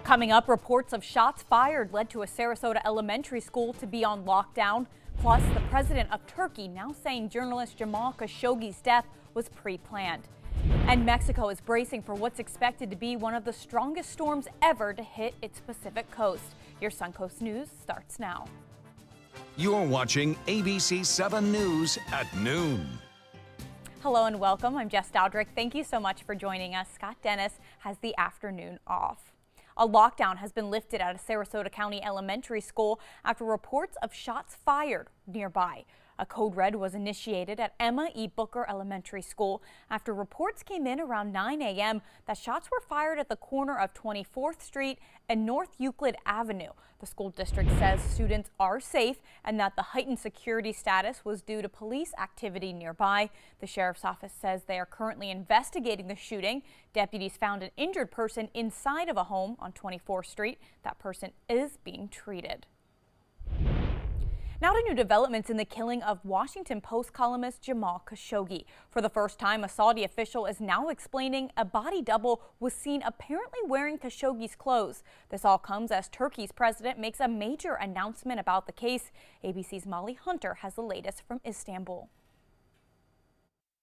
Coming up, reports of shots fired led to a Sarasota elementary school to be on lockdown. Plus, the president of Turkey now saying journalist Jamal Khashoggi's death was pre-planned. And Mexico is bracing for what's expected to be one of the strongest storms ever to hit its Pacific coast. Your Suncoast News starts now. You're watching ABC 7 News at noon. Hello and welcome. I'm Jess Dowdrick. Thank you so much for joining us. Scott Dennis has the afternoon off. A lockdown has been lifted at a Sarasota County elementary school after reports of shots fired nearby. A code red was initiated at Emma E. Booker Elementary School after reports came in around 9 a.m. that shots were fired at the corner of 24th Street and North Euclid Avenue. The school district says students are safe and that the heightened security status was due to police activity nearby. The sheriff's office says they are currently investigating the shooting. Deputies found an injured person inside of a home on 24th Street. That person is being treated. Now to new developments in the killing of Washington Post columnist Jamal Khashoggi. For the first time, a Saudi official is now explaining a body double was seen apparently wearing Khashoggi's clothes. This all comes as Turkey's president makes a major announcement about the case. ABC's Molly Hunter has the latest from Istanbul.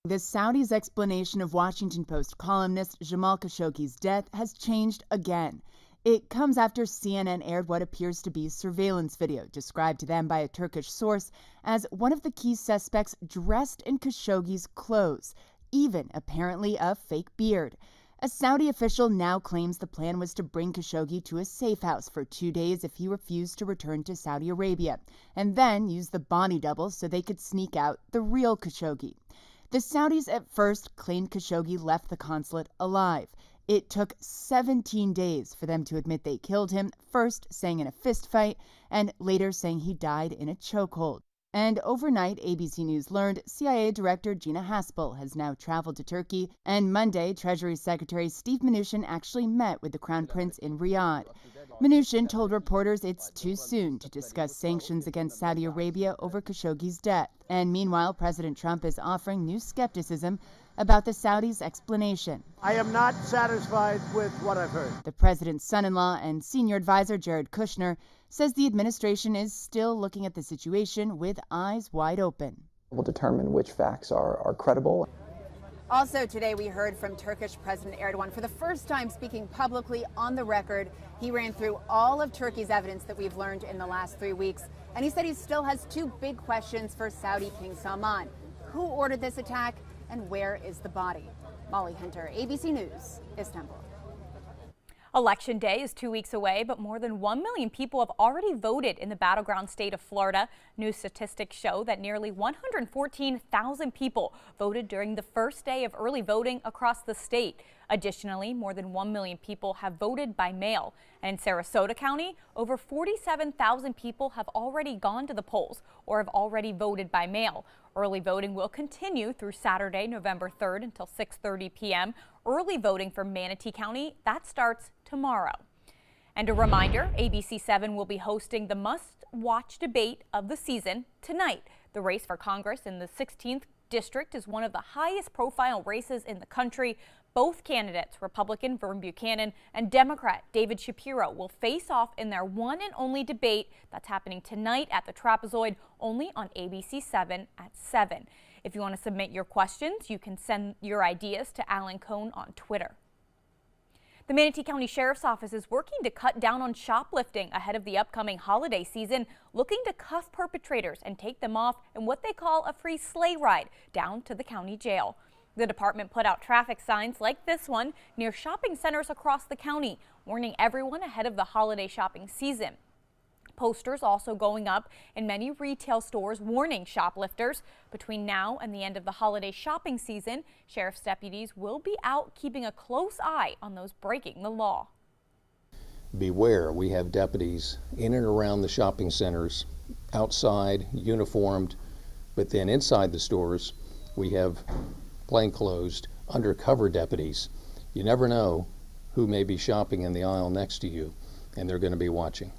The Saudis' explanation of Washington Post columnist Jamal Khashoggi's death has changed again. It comes after CNN aired what appears to be surveillance video described to them by a Turkish source as one of the key suspects dressed in Khashoggi's clothes, even apparently a fake beard. A Saudi official now claims the plan was to bring Khashoggi to a safe house for 2 days if he refused to return to Saudi Arabia, and then use the body double so they could sneak out the real Khashoggi. The Saudis at first claimed Khashoggi left the consulate alive. It took 17 days for them to admit they killed him, first saying in a fistfight and later saying he died in a chokehold. And overnight, ABC News learned CIA Director Gina Haspel has now traveled to Turkey, and Monday, Treasury Secretary Steve Mnuchin actually met with the Crown Prince in Riyadh. Mnuchin told reporters it's too soon to discuss sanctions against Saudi Arabia over Khashoggi's death. And meanwhile, President Trump is offering new skepticism about the Saudis' explanation. I am not satisfied with what I've heard. The president's son-in-law and senior advisor Jared Kushner says the administration is still looking at the situation with eyes wide open. We'll determine which facts are credible. Also today we heard from Turkish President Erdogan for the first time speaking publicly on the record. He ran through all of Turkey's evidence that we've learned in the last 3 weeks, and he said he still has two big questions for Saudi King Salman. Who ordered this attack and where is the body? Molly Hunter, ABC News, Istanbul. Election day is 2 weeks away, but more than 1 million people have already voted in the battleground state of Florida. New statistics show that nearly 114,000 people voted during the first day of early voting across the state. Additionally, more than 1 million people have voted by mail. And in Sarasota County, over 47,000 people have already gone to the polls or have already voted by mail. Early voting will continue through Saturday, November 3rd until 6:30 p.m. Early voting for Manatee County, that starts tomorrow. And a reminder, ABC 7 will be hosting the must-watch debate of the season tonight. The race for Congress in the 16th district is one of the highest profile races in the country. Both candidates, Republican Vern Buchanan and Democrat David Shapiro, will face off in their one and only debate that's happening tonight at the Trapezoid, only on ABC 7 at 7. If you want to submit your questions, you can send your ideas to Alan Cohn on Twitter. The Manatee County Sheriff's Office is working to cut down on shoplifting ahead of the upcoming holiday season, looking to cuff perpetrators and take them off in what they call a free sleigh ride down to the county jail. The department put out traffic signs like this one near shopping centers across the county, warning everyone ahead of the holiday shopping season. Posters also going up in many retail stores warning shoplifters. Between now and the end of the holiday shopping season, sheriff's deputies will be out keeping a close eye on those breaking the law. Beware, we have deputies in and around the shopping centers, outside, uniformed, but then inside the stores, we have plainclothes, undercover deputies. You never know who may be shopping in the aisle next to you, and they're going to be watching.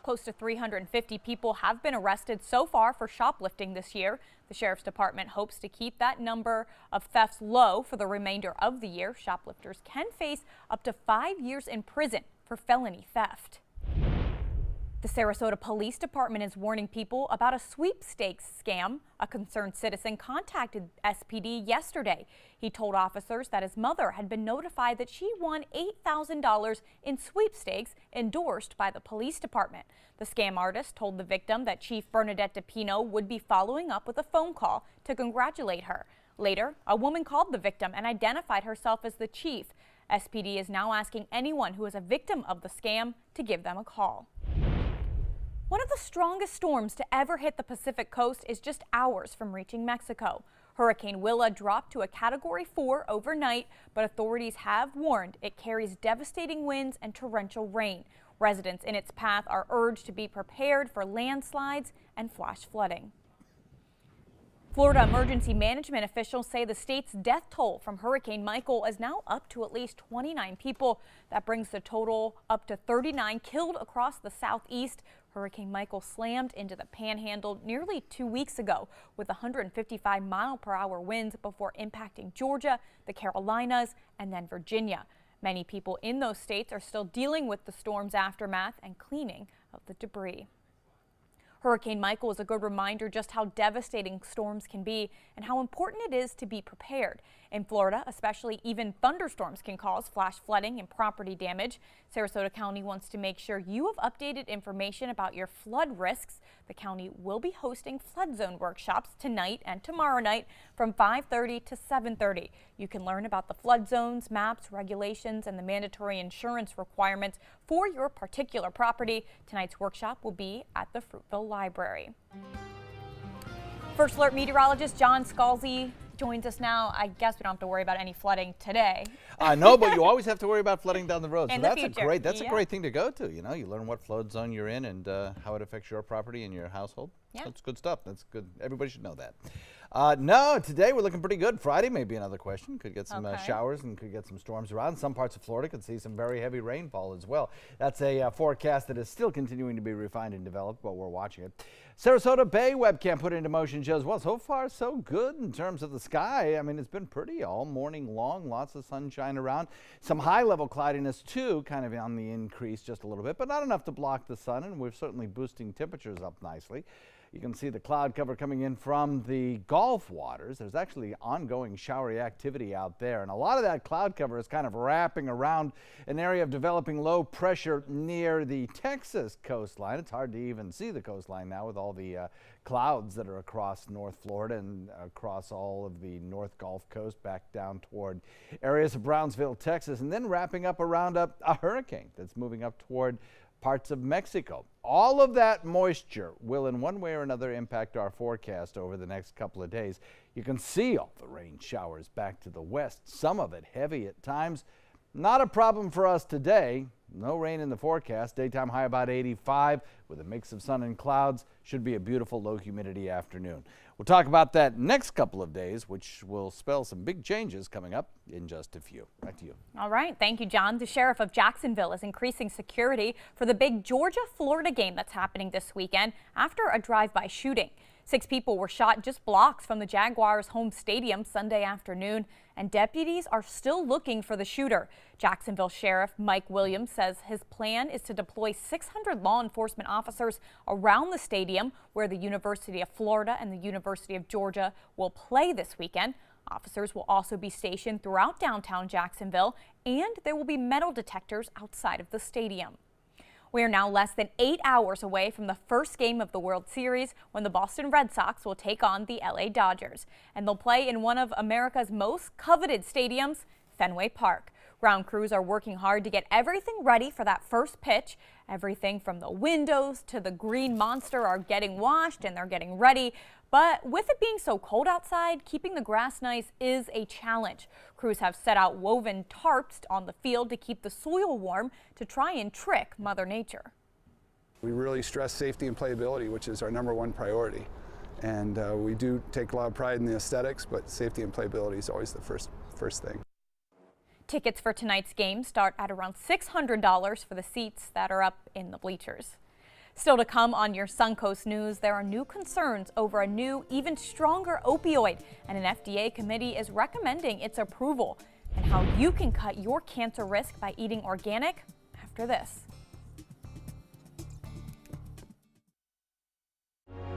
Close to 350 people have been arrested so far for shoplifting this year. The Sheriff's Department hopes to keep that number of thefts low for the remainder of the year. Shoplifters can face up to 5 years in prison for felony theft. The Sarasota Police Department is warning people about a sweepstakes scam. A concerned citizen contacted SPD yesterday. He told officers that his mother had been notified that she won $8,000 in sweepstakes endorsed by the police department. The scam artist told the victim that Chief Bernadette DePino would be following up with a phone call to congratulate her. Later, a woman called the victim and identified herself as the chief. SPD is now asking anyone who is a victim of the scam to give them a call. One of the strongest storms to ever hit the Pacific coast is just hours from reaching Mexico. Hurricane Willa dropped to a Category 4 overnight, but authorities have warned it carries devastating winds and torrential rain. Residents in its path are urged to be prepared for landslides and flash flooding. Florida emergency management officials say the state's death toll from Hurricane Michael is now up to at least 29 people. That brings the total up to 39 killed across the southeast. Hurricane Michael slammed into the Panhandle nearly 2 weeks ago with 155-mile-per-hour winds before impacting Georgia, the Carolinas, and then Virginia. Many people in those states are still dealing with the storm's aftermath and cleaning of the debris. Hurricane Michael is a good reminder just how devastating storms can be and how important it is to be prepared. In Florida, especially, even thunderstorms can cause flash flooding and property damage. Sarasota County wants to make sure you have updated information about your flood risks. The county will be hosting flood zone workshops tonight and tomorrow night from 5:30 to 7:30. You can learn about the flood zones, maps, regulations, and the mandatory insurance requirements for your particular property. Tonight's workshop will be at the Fruitville Library. First Alert meteorologist John Scalzi joins us now. I guess we don't have to worry about any flooding today. No, but you always have to worry about flooding down the road. In So the that's future. that's a great thing to go to. You know, you learn what flood zone you're in and how it affects your property and your household. Yeah. That's good stuff. That's good. Everybody should know that. No, today we're looking pretty good. Friday may be another question. Could get some showers and could get some storms around. Some parts of Florida could see some very heavy rainfall as well. That's a forecast that is still continuing to be refined and developed, but we're watching it. Sarasota Bay webcam put into motion shows, well, so far so good in terms of the sky. I mean, it's been pretty all morning long, lots of sunshine around. Some high-level cloudiness, too, kind of on the increase just a little bit, but not enough to block the sun, and we're certainly boosting temperatures up nicely. You can see the cloud cover coming in from the Gulf waters. There's actually ongoing showery activity out there, and a lot of that cloud cover is kind of wrapping around an area of developing low pressure near the Texas coastline. It's hard to even see the coastline now with all the clouds that are across North Florida and across all of the North Gulf Coast back down toward areas of Brownsville, Texas, and then wrapping up around a hurricane that's moving up toward parts of Mexico. All of that moisture will in one way or another impact our forecast over the next couple of days. You can see all the rain showers back to the west, some of it heavy at times. Not a problem for us today. No rain in the forecast. Daytime high about 85 with a mix of sun and clouds. Should be a beautiful low humidity afternoon. We'll talk about that next couple of days, which will spell some big changes coming up in just a few. Back to you. All right. Thank you, John. The sheriff of Jacksonville is increasing security for the big Georgia-Florida game that's happening this weekend after a drive-by shooting. 6 people were shot just blocks from the Jaguars' home stadium Sunday afternoon, and deputies are still looking for the shooter. Jacksonville Sheriff Mike Williams says his plan is to deploy 600 law enforcement officers around the stadium where the University of Florida and the University of Georgia will play this weekend. Officers will also be stationed throughout downtown Jacksonville, and there will be metal detectors outside of the stadium. We are now less than 8 hours away from the first game of the World Series when the Boston Red Sox will take on the LA Dodgers. And they'll play in one of America's most coveted stadiums, Fenway Park. Ground crews are working hard to get everything ready for that first pitch. Everything from the windows to the green monster are getting washed and they're getting ready. But with it being so cold outside, keeping the grass nice is a challenge. Crews have set out woven tarps on the field to keep the soil warm to try and trick Mother Nature. We really stress safety and playability, which is our #1 priority. And we do take a lot of pride in the aesthetics, but safety and playability is always the first thing. Tickets for tonight's game start at around $600 for the seats that are up in the bleachers. Still to come on your Suncoast News, there are new concerns over a new, even stronger opioid, and an FDA committee is recommending its approval. And how you can cut your cancer risk by eating organic after after this.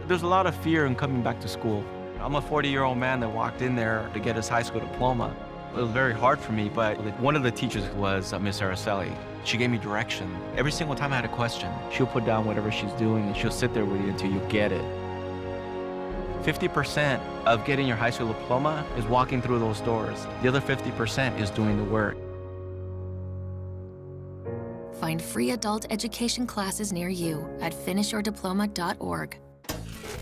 There's a lot of fear in coming back to school. I'm a 40-year-old man that walked in there to get his high school diploma. It was very hard for me, but one of the teachers was Miss Araceli. She gave me direction. Every single time I had a question, she'll put down whatever she's doing and she'll sit there with you until you get it. 50% of getting your high school diploma is walking through those doors. The other 50% is doing the work. Find free adult education classes near you at finishyourdiploma.org.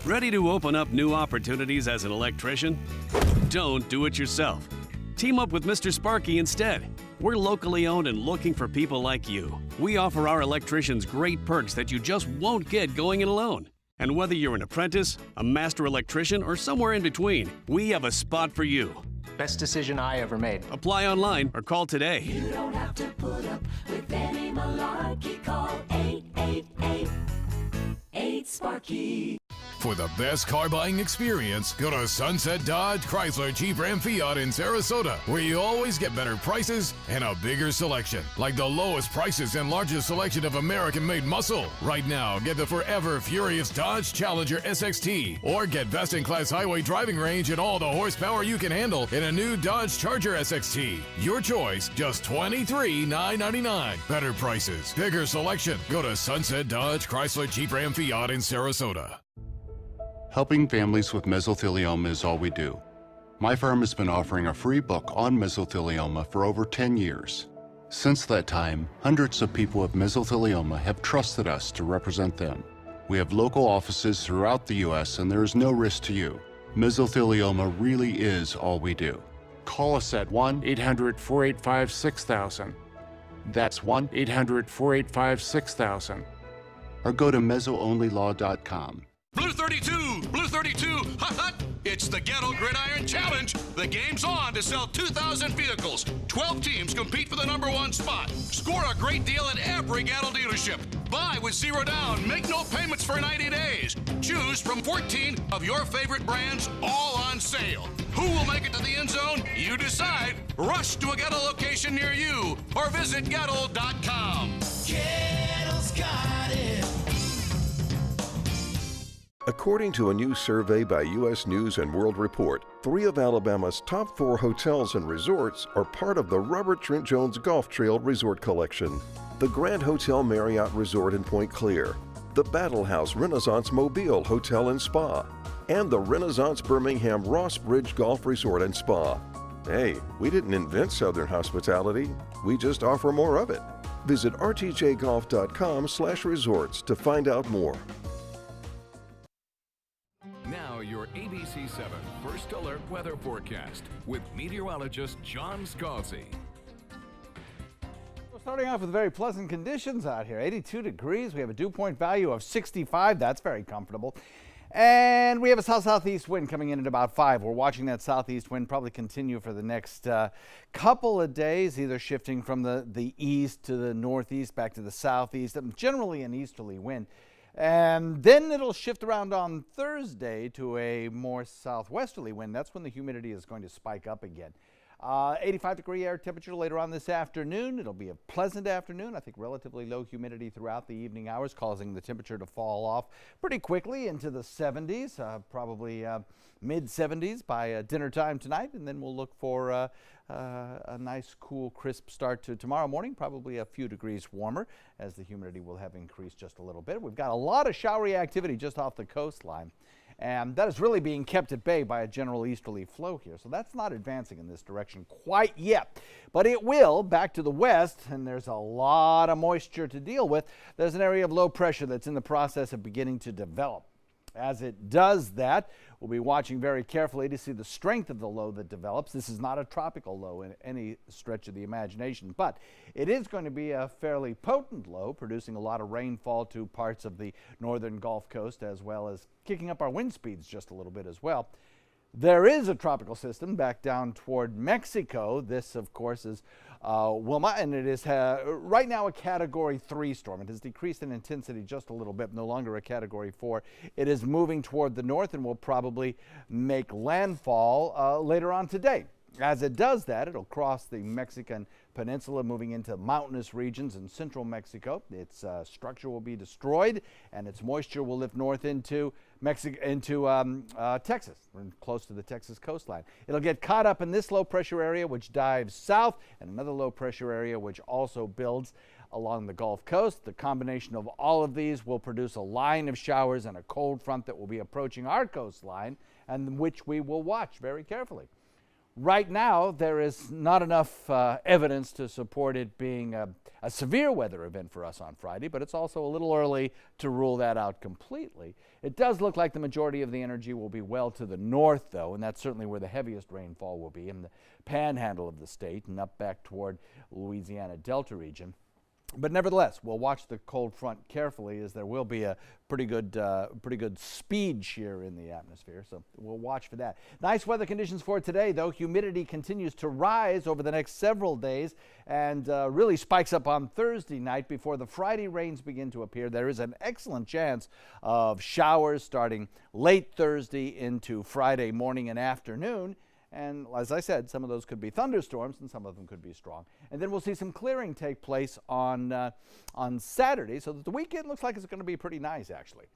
Ready to open up new opportunities as an electrician? Don't do it yourself. Team up with Mr. Sparky instead. We're locally owned and looking for people like you. We offer our electricians great perks that you just won't get going it alone. And whether you're an apprentice, a master electrician, or somewhere in between, we have a spot for you. Best decision I ever made. Apply online or call today. You don't have to put up with any malarkey. Call 888-8-SPARKY. For the best car buying experience, go to Sunset Dodge Chrysler Jeep Ram Fiat in Sarasota, where you always get better prices and a bigger selection, like the lowest prices and largest selection of American-made muscle. Right now, get the forever furious Dodge Challenger SXT, or get best-in-class highway driving range and all the horsepower you can handle in a new Dodge Charger SXT. Your choice, just $23,999. Better prices, bigger selection. Go to Sunset Dodge Chrysler Jeep Ram Fiat in Sarasota. Helping families with mesothelioma is all we do. My firm has been offering a free book on mesothelioma for over 10 years. Since that time, hundreds of people with mesothelioma have trusted us to represent them. We have local offices throughout the U.S. and there is no risk to you. Mesothelioma really is all we do. Call us at 1-800-485-6000. That's 1-800-485-6000. Or go to mesoonlylaw.com. Blue 32, Blue 32, hot, hot. It's the Gatto Gridiron Challenge. The game's on to sell 2,000 vehicles. 12 teams compete for the #1 spot. Score a great deal at every Gatto dealership. Buy with zero down. Make no payments for 90 days. Choose from 14 of your favorite brands, all on sale. Who will make it to the end zone? You decide. Rush to a Gatto location near you or visit Gatto.com. Gatto's got it. According to a new survey by U.S. News and World Report, 3 of Alabama's top 4 hotels and resorts are part of the Robert Trent Jones Golf Trail Resort Collection. The Grand Hotel Marriott Resort in Point Clear, the Battle House Renaissance Mobile Hotel and Spa, and the Renaissance Birmingham Ross Bridge Golf Resort and Spa. Hey, we didn't invent Southern hospitality, we just offer more of it. Visit rtjgolf.com/resorts to find out more. Now your ABC 7 First Alert weather forecast with meteorologist John Scalzi. We're starting off with very pleasant conditions out here. 82 degrees. We have a dew point value of 65. That's very comfortable. And we have a south-southeast wind coming in at about 5. We're watching that southeast wind probably continue for the next couple of days, either shifting from the east to the northeast, back to the southeast, generally an easterly wind. And then it'll shift around on Thursday to a more southwesterly wind. That's when the humidity is going to spike up again. 85-degree air temperature later on this afternoon. It'll be a pleasant afternoon. I think relatively low humidity throughout the evening hours, causing the temperature to fall off pretty quickly into the 70s, probably mid-70s by dinner time tonight. And then we'll look for a nice, cool, crisp start to tomorrow morning, probably a few degrees warmer as the humidity will have increased just a little bit. We've got a lot of showery activity just off the coastline. And that is really being kept at bay by a general easterly flow here. So that's not advancing in this direction quite yet. But it will back to the west, and there's a lot of moisture to deal with. There's an area of low pressure that's in the process of beginning to develop. As it does that, we'll be watching very carefully to see the strength of the low that develops. This is not a tropical low in any stretch of the imagination, but it is going to be a fairly potent low, producing a lot of rainfall to parts of the northern Gulf Coast, as well as kicking up our wind speeds just a little bit as well. There is a tropical system back down toward Mexico. This, of course, is Wilma, and it is right now a Category 3 storm. It has decreased in intensity just a little bit, no longer a Category 4. It is moving toward the north and will probably make landfall later on today. As it does that, it'll cross the Mexican peninsula, moving into mountainous regions in central Mexico. Its structure will be destroyed, and its moisture will lift north into Texas, close to the Texas coastline. It'll get caught up in this low-pressure area, which dives south, and another low-pressure area, which also builds along the Gulf Coast. The combination of all of these will produce a line of showers and a cold front that will be approaching our coastline, and which we will watch very carefully. Right now, there is not enough evidence to support it being a severe weather event for us on Friday, but it's also a little early to rule that out completely. It does look like the majority of the energy will be well to the north, though, and that's certainly where the heaviest rainfall will be, in the panhandle of the state and up back toward Louisiana Delta region. But nevertheless, we'll watch the cold front carefully, as there will be a pretty good speed shear in the atmosphere, so we'll watch for that. Nice weather conditions for today, though. Humidity continues to rise over the next several days and really spikes up on Thursday night before the Friday rains begin to appear. There is an excellent chance of showers starting late Thursday into Friday morning and afternoon. And as I said, some of those could be thunderstorms and some of them could be strong. And then we'll see some clearing take place on Saturday, so that the weekend looks like it's going to be pretty nice, actually.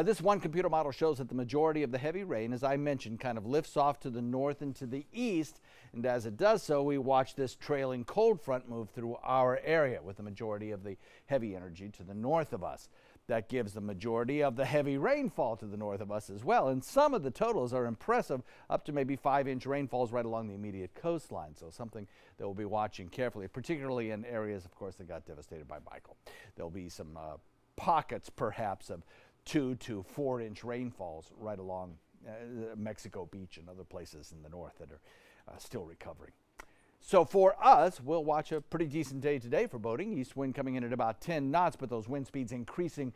This one computer model shows that the majority of the heavy rain, as I mentioned, kind of lifts off to the north and to the east. And as it does so, we watch this trailing cold front move through our area, with the majority of the heavy energy to the north of us. That gives the majority of the heavy rainfall to the north of us as well. And some of the totals are impressive, up to maybe 5-inch rainfalls right along the immediate coastline. So something that we'll be watching carefully, particularly in areas, of course, that got devastated by Michael. There'll be some pockets, perhaps, of 2 to 4-inch rainfalls right along Mexico Beach and other places in the north that are still recovering. So for us, we'll watch a pretty decent day today for boating. East wind coming in at about 10 knots, but those wind speeds increasing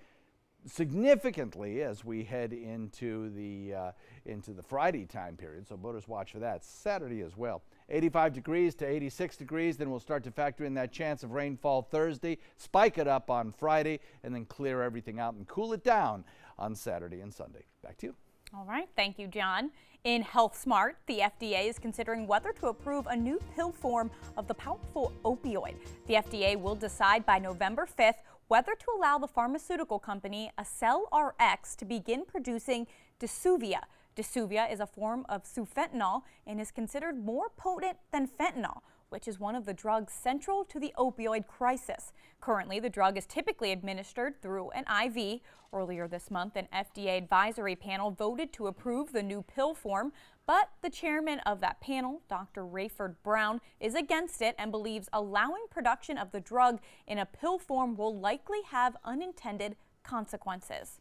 significantly as we head into the Friday time period. So boaters watch for that. Saturday as well. 85 degrees to 86 degrees. Then we'll start to factor in that chance of rainfall Thursday, spike it up on Friday, and then clear everything out and cool it down on Saturday and Sunday. Back to you. All right. Thank you, John. In Health Smart, the FDA is considering whether to approve a new pill form of the powerful opioid. The FDA will decide by November 5th whether to allow the pharmaceutical company AcceleRx to begin producing Disuvia. Disuvia is a form of sufentanil and is considered more potent than fentanyl, which is one of the drugs central to the opioid crisis. Currently, the drug is typically administered through an IV. Earlier this month, an FDA advisory panel voted to approve the new pill form, but the chairman of that panel, Dr. Rayford Brown, is against it and believes allowing production of the drug in a pill form will likely have unintended consequences.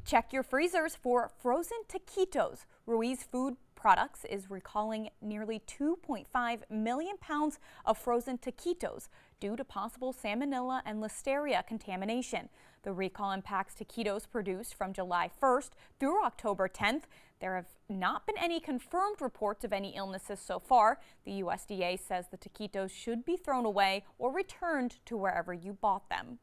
Check your freezers for frozen taquitos. Ruiz Food Products is recalling nearly 2.5 million pounds of frozen taquitos due to possible salmonella and listeria contamination. The recall impacts taquitos produced from July 1st through October 10th. There have not been any confirmed reports of any illnesses so far. The USDA says the taquitos should be thrown away or returned to wherever you bought them.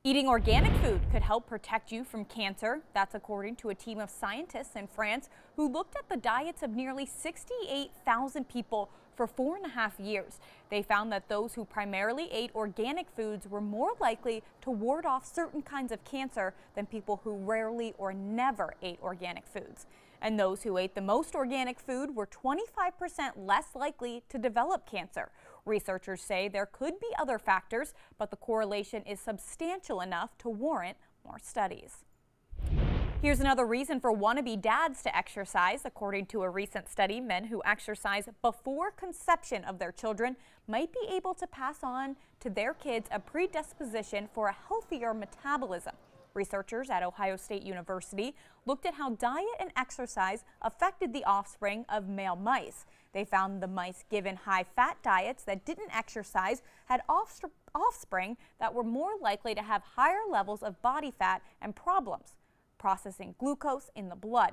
Eating organic food could help protect you from cancer. That's according to a team of scientists in France who looked at the diets of nearly 68,000 people for 4.5 years. They found that those who primarily ate organic foods were more likely to ward off certain kinds of cancer than people who rarely or never ate organic foods. And those who ate the most organic food were 25% less likely to develop cancer. Researchers say there could be other factors, but the correlation is substantial enough to warrant more studies. Here's another reason for wannabe dads to exercise. According to a recent study, men who exercise before conception of their children might be able to pass on to their kids a predisposition for a healthier metabolism. Researchers at Ohio State University looked at how diet and exercise affected the offspring of male mice. They found the mice given high-fat diets that didn't exercise had offspring that were more likely to have higher levels of body fat and problems processing glucose in the blood.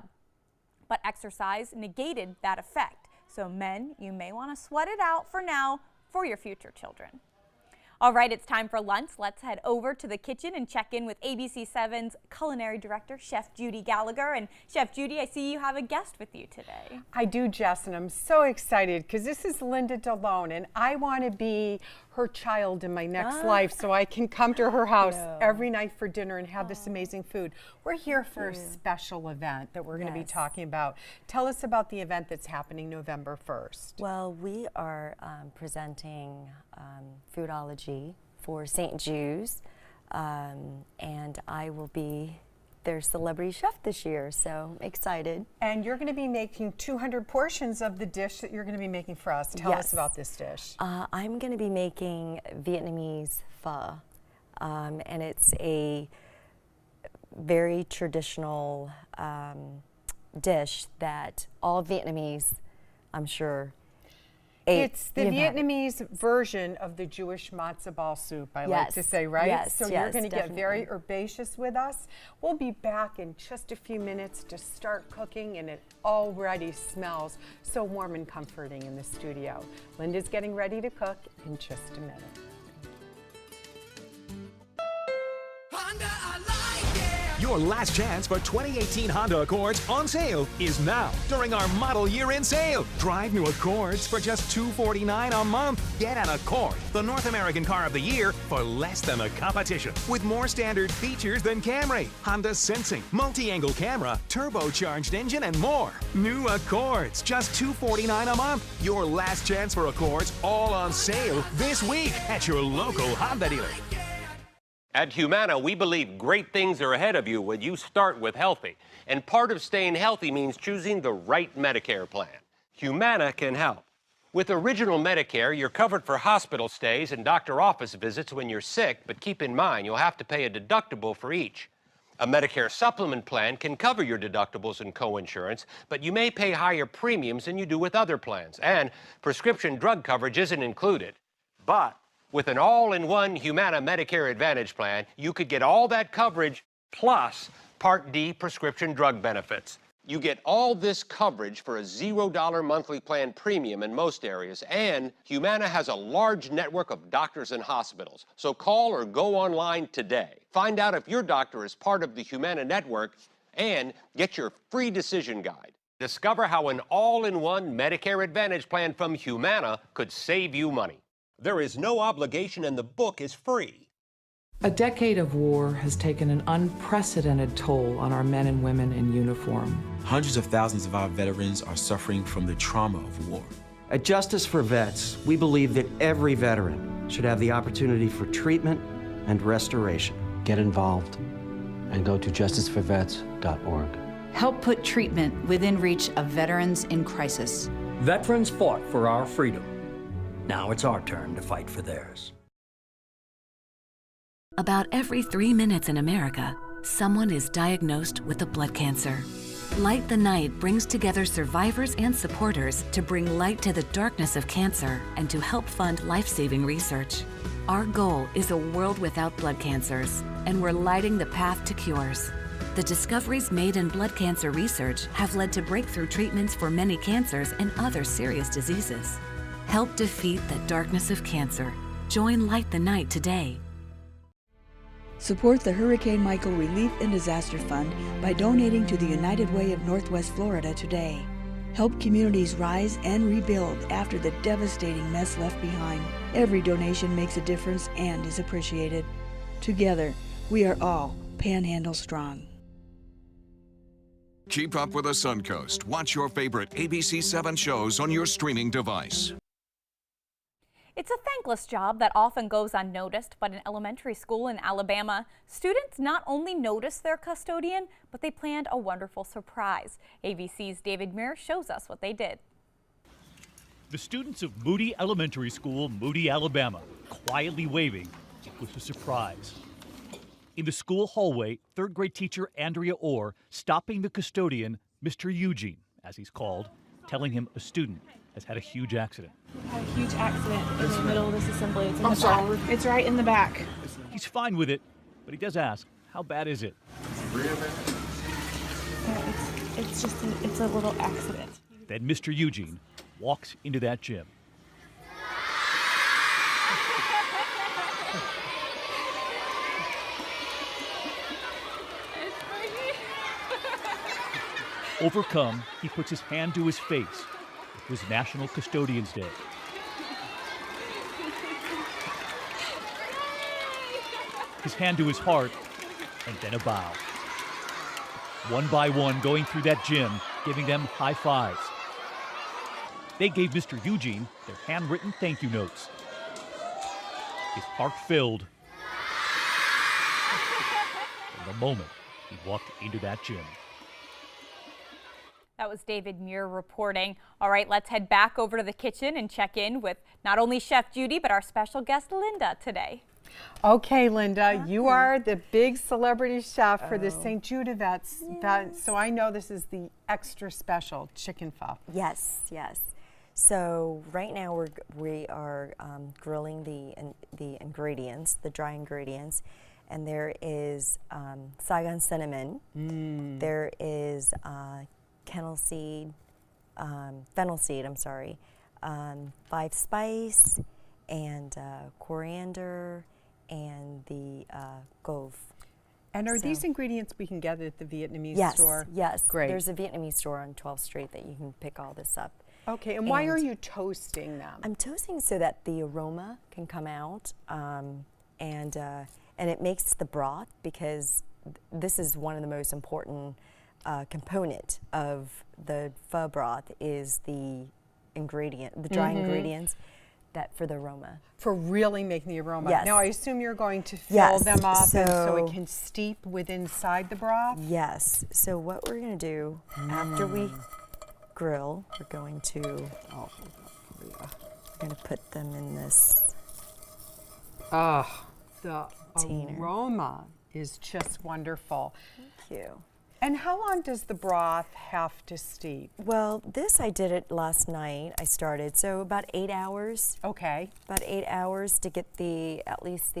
But exercise negated that effect. So men, you may want to sweat it out for now for your future children. All right, it's time for lunch. Let's head over to the kitchen and check in with ABC7's culinary director, Chef Judy Gallagher. And Chef Judy, I see you have a guest with you today. I do, Jess, and I'm so excited because this is Linda Delone, and I want to be her child in my next life so I can come to her house every night for dinner and have this amazing food. We're here for a special event that we're going to be talking about. Tell us about the event that's happening November 1st. Well, we are presenting Foodology for St. Jude's, and I will be their celebrity chef this year, so excited. And you're going to be making 200 portions of the dish that you're going to be making for us. Tell us about this dish. I'm going to be making Vietnamese pho, and it's a very traditional dish that all Vietnamese, I'm sure, It's the Vietnamese version of the Jewish matzo ball soup, I like to say, right? Yes, so you're going to get very herbaceous with us. We'll be back in just a few minutes to start cooking, and it already smells so warm and comforting in the studio. Linda's getting ready to cook in just a minute. Your last chance for 2018 Honda Accords on sale is now during our model year-end sale. Drive new Accords for just $249 a month. Get an Accord, the North American Car of the Year, for less than the competition. With more standard features than Camry, Honda Sensing, multi-angle camera, turbocharged engine, and more. New Accords, just $249 a month. Your last chance for Accords, all on sale this week at your local Honda dealer. At Humana, we believe great things are ahead of you when you start with healthy. And part of staying healthy means choosing the right Medicare plan. Humana can help. With Original Medicare, you're covered for hospital stays and doctor office visits when you're sick, but keep in mind you'll have to pay a deductible for each. A Medicare supplement plan can cover your deductibles and coinsurance, but you may pay higher premiums than you do with other plans. And prescription drug coverage isn't included. But with an all-in-one Humana Medicare Advantage plan, you could get all that coverage plus Part D prescription drug benefits. You get all this coverage for a $0 monthly plan premium in most areas, and Humana has a large network of doctors and hospitals. So call or go online today. Find out if your doctor is part of the Humana network and get your free decision guide. Discover how an all-in-one Medicare Advantage plan from Humana could save you money. There is no obligation and the book is free. A decade of war has taken an unprecedented toll on our men and women in uniform. Hundreds of thousands of our veterans are suffering from the trauma of war. At Justice for Vets, we believe that every veteran should have the opportunity for treatment and restoration. Get involved and go to justiceforvets.org. Help put treatment within reach of veterans in crisis. Veterans fought for our freedom. Now it's our turn to fight for theirs. About every 3 minutes in America, someone is diagnosed with a blood cancer. Light the Night brings together survivors and supporters to bring light to the darkness of cancer and to help fund life-saving research. Our goal is a world without blood cancers, and we're lighting the path to cures. The discoveries made in blood cancer research have led to breakthrough treatments for many cancers and other serious diseases. Help defeat the darkness of cancer. Join Light the Night today. Support the Hurricane Michael Relief and Disaster Fund by donating to the United Way of Northwest Florida today. Help communities rise and rebuild after the devastating mess left behind. Every donation makes a difference and is appreciated. Together, we are all Panhandle Strong. Keep up with the Suncoast. Watch your favorite ABC7 shows on your streaming device. It's a thankless job that often goes unnoticed, but in elementary school in Alabama, students not only noticed their custodian, but they planned a wonderful surprise. ABC's David Muir shows us what they did. The students of Moody Elementary School, Moody, Alabama, quietly waving. It was a surprise. In the school hallway, third grade teacher Andrea Orr stopping the custodian, Mr. Eugene, as he's called, telling him a student has had a huge accident. A huge accident in the middle of this assembly. It's in the back. It's right in the back. He's fine with it, but he does ask, how bad is it? It's a little accident. Then Mr. Eugene walks into that gym. Overcome, he puts his hand to his face. It was National Custodians Day. His hand to his heart, and then a bow. One by one, going through that gym, giving them high fives. They gave Mr. Eugene their handwritten thank you notes. His heart filled from the moment he walked into that gym. That was David Muir reporting. All right, let's head back over to the kitchen and check in with not only Chef Judy, but our special guest, Linda, today. Okay, Linda, you are the big celebrity chef for the St. Jude event, so I know this is the extra special chicken pho. Yes, yes. So right now we are grilling the ingredients, the dry ingredients, and there is Saigon cinnamon. There is fennel seed, I'm sorry, 5 spice, and coriander, and the clove. And are these ingredients we can get at the Vietnamese store? Yes, great. There's a Vietnamese store on 12th Street that you can pick all this up. Okay, and why are you toasting them? I'm toasting so that the aroma can come out, and it makes the broth, because this is one of the most important component of the pho broth is the ingredient, the dry ingredients, that for the aroma. For really making the aroma. Yes. Now I assume you're going to fill them up so it can steep inside the broth? Yes. So what we're going to do after we grill, we're going to put them in this. The container. Aroma is just wonderful. Thank you. And how long does the broth have to steep? Well, this I did it last night. I started, so about 8 hours. Okay. About 8 hours to get at least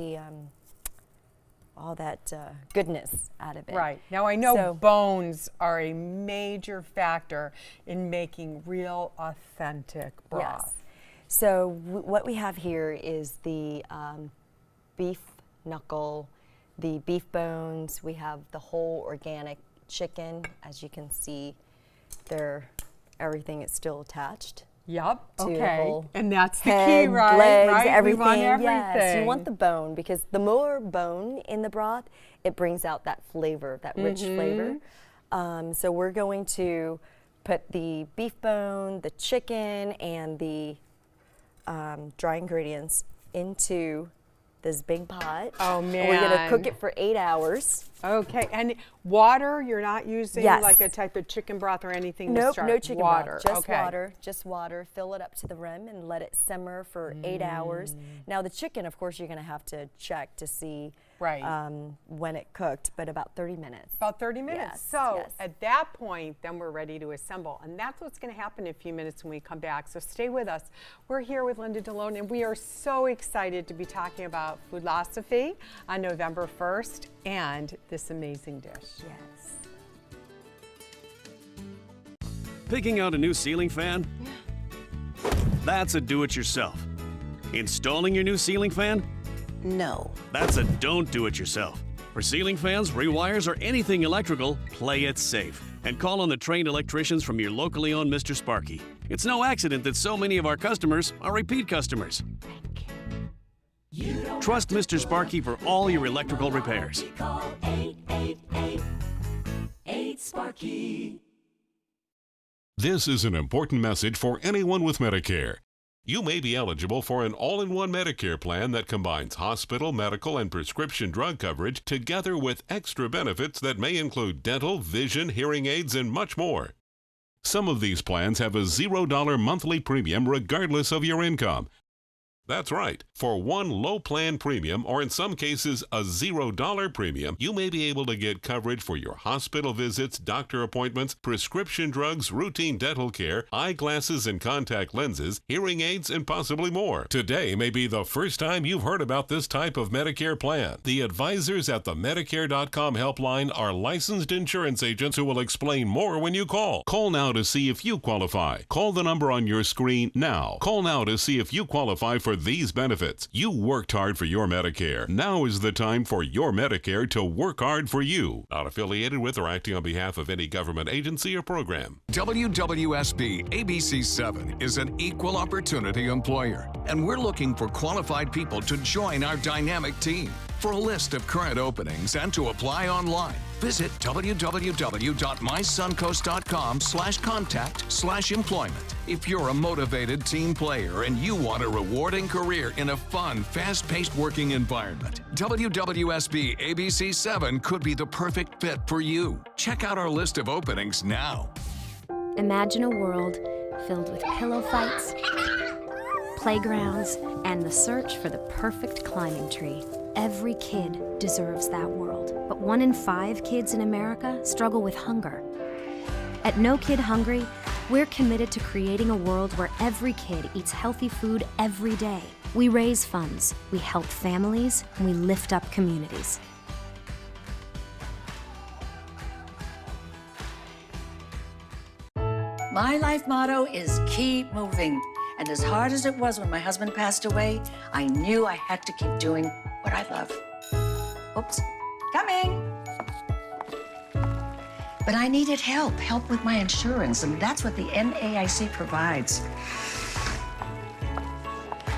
all that goodness out of it. Right. Now I know bones are a major factor in making real authentic broth. Yes. So what we have here is the beef knuckle, the beef bones. We have the whole organic chicken. As you can see, everything is still attached. Yep. To the okay. whole And that's the head, key, right? legs, right? everything. We want everything. Yes, you want the bone, because the more bone in the broth, it brings out that flavor, that rich flavor. So we're going to put the beef bone, the chicken, and the dry ingredients into this big pot. Oh man. And we're gonna cook it for 8 hours. Okay, and water, you're not using like a type of chicken broth or anything to Nope, start? no chicken water. broth, just water. Fill it up to the rim and let it simmer for 8 hours. Now the chicken, of course, you're gonna have to check to see when it cooked, but about 30 minutes. About 30 minutes. Yes, so yes. at that point, then we're ready to assemble. And that's what's going to happen in a few minutes when we come back. So stay with us. We're here with Linda DeLone, and we are so excited to be talking about Foodlosophy on November 1st and this amazing dish. Yes. Picking out a new ceiling fan? That's a do-it-yourself. Installing your new ceiling fan? No. That's a don't do it yourself. For ceiling fans, rewires, or anything electrical, play it safe. And call on the trained electricians from your locally owned Mr. Sparky. It's no accident that so many of our customers are repeat customers. Trust Mr. Sparky for all your electrical repairs. Call 888-8-SPARKY. This is an important message for anyone with Medicare. You may be eligible for an all-in-one Medicare plan that combines hospital, medical, and prescription drug coverage together with extra benefits that may include dental, vision, hearing aids, and much more. Some of these plans have a $0 monthly premium regardless of your income. That's right. For one low plan premium, or in some cases a $0 premium, you may be able to get coverage for your hospital visits, doctor appointments, prescription drugs, routine dental care, eyeglasses and contact lenses, hearing aids, and possibly more. Today may be the first time you've heard about this type of Medicare plan. The advisors at the Medicare.com helpline are licensed insurance agents who will explain more when you call. Call now to see if you qualify. Call the number on your screen now. Call now to see if you qualify for for these benefits. You worked hard for your Medicare. Now is the time for your Medicare to work hard for you. Not affiliated with or acting on behalf of any government agency or program. WWSB ABC7 is an equal opportunity employer, and we're looking for qualified people to join our dynamic team. For a list of current openings and to apply online, visit www.mysuncoast.com/contact/employment. If you're a motivated team player and you want a rewarding career in a fun, fast-paced working environment, WWSB ABC7 could be the perfect fit for you. Check out our list of openings now. Imagine a world filled with pillow fights, playgrounds, and the search for the perfect climbing tree. Every kid deserves that world, but 1 in 5 kids in America struggle with hunger. At No Kid Hungry, we're committed to creating a world where every kid eats healthy food every day. We raise funds, we help families, and we lift up communities. My life motto is keep moving. And as hard as it was when my husband passed away, I knew I had to keep doing what I love. Oops, coming. But I needed help with my insurance, and that's what the NAIC provides.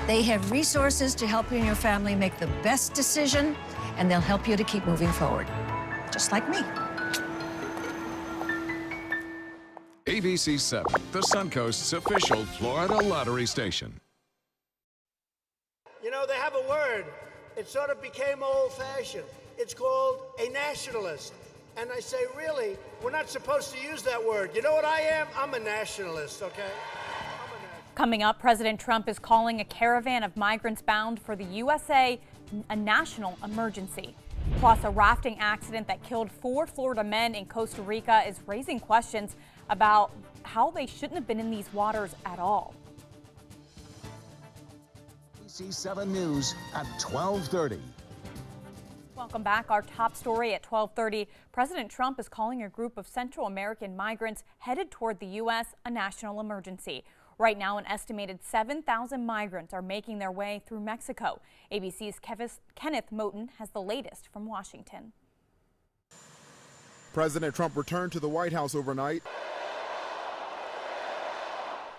They have resources to help you and your family make the best decision, and they'll help you to keep moving forward, just like me. ABC7, the Suncoast's official Florida lottery station. You know, they have a word. It sort of became old-fashioned. It's called a nationalist. And I say, really, we're not supposed to use that word. You know what I am? I'm a nationalist, okay? Coming up, President Trump is calling a caravan of migrants bound for the USA a national emergency. Plus, a rafting accident that killed 4 Florida men in Costa Rica is raising questions about how they shouldn't have been in these waters at all. ABC7 News at 12:30. Welcome back. Our top story at 12:30. President Trump is calling a group of Central American migrants headed toward the U.S. a national emergency. Right now, an estimated 7,000 migrants are making their way through Mexico. ABC's Kenneth Moten has the latest from Washington. President Trump returned to the White House overnight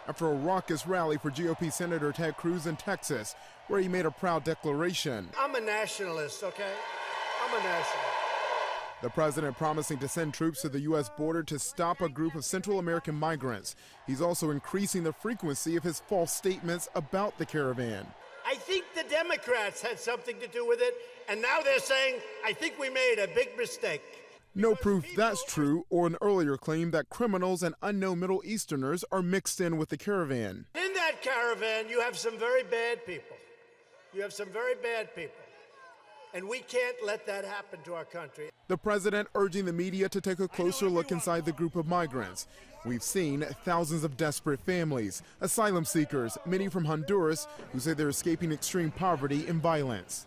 after a raucous rally for GOP Senator Ted Cruz in Texas, where he made a proud declaration. I'm a nationalist, okay? I'm a nationalist. The president promising to send troops to the U.S. border to stop a group of Central American migrants. He's also increasing the frequency of his false statements about the caravan. I think the Democrats had something to do with it, and now they're saying, I think we made a big mistake. No proof that's true, or an earlier claim that criminals and unknown Middle Easterners are mixed in with the caravan. In that caravan, you have some very bad people. You have some very bad people. And we can't let that happen to our country. The president urging the media to take a closer look inside the group of migrants. We've seen thousands of desperate families, asylum seekers, many from Honduras, who say they're escaping extreme poverty and violence.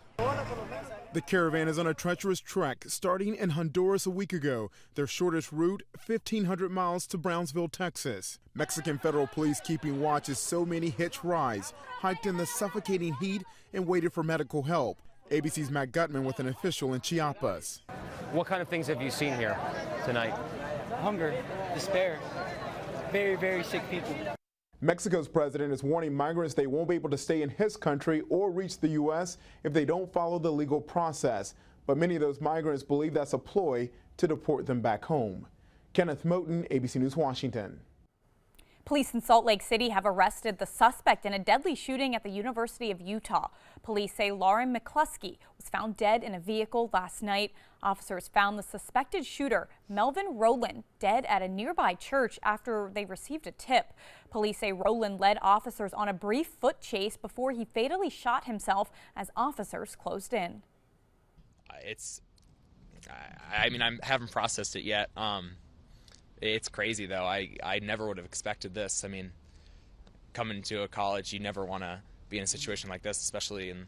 The caravan is on a treacherous trek starting in Honduras a week ago. Their shortest route, 1,500 miles to Brownsville, Texas. Mexican federal police keeping watch as so many hitch rides, hiked in the suffocating heat, and waited for medical help. ABC's Matt Gutman with an official in Chiapas. What kind of things have you seen here tonight? Hunger, despair, very, very sick people. Mexico's president is warning migrants they won't be able to stay in his country or reach the U.S. if they don't follow the legal process. But many of those migrants believe that's a ploy to deport them back home. Kenneth Moten, ABC News, Washington. Police in Salt Lake City have arrested the suspect in a deadly shooting at the University of Utah. Police say Lauren McCluskey was found dead in a vehicle last night. Officers found the suspected shooter, Melvin Rowland, dead at a nearby church after they received a tip. Police say Rowland led officers on a brief foot chase before he fatally shot himself as officers closed in. I mean, I haven't processed it yet. It's crazy, though. I never would have expected this. I mean, coming to a college, you never want to be in a situation like this, especially in,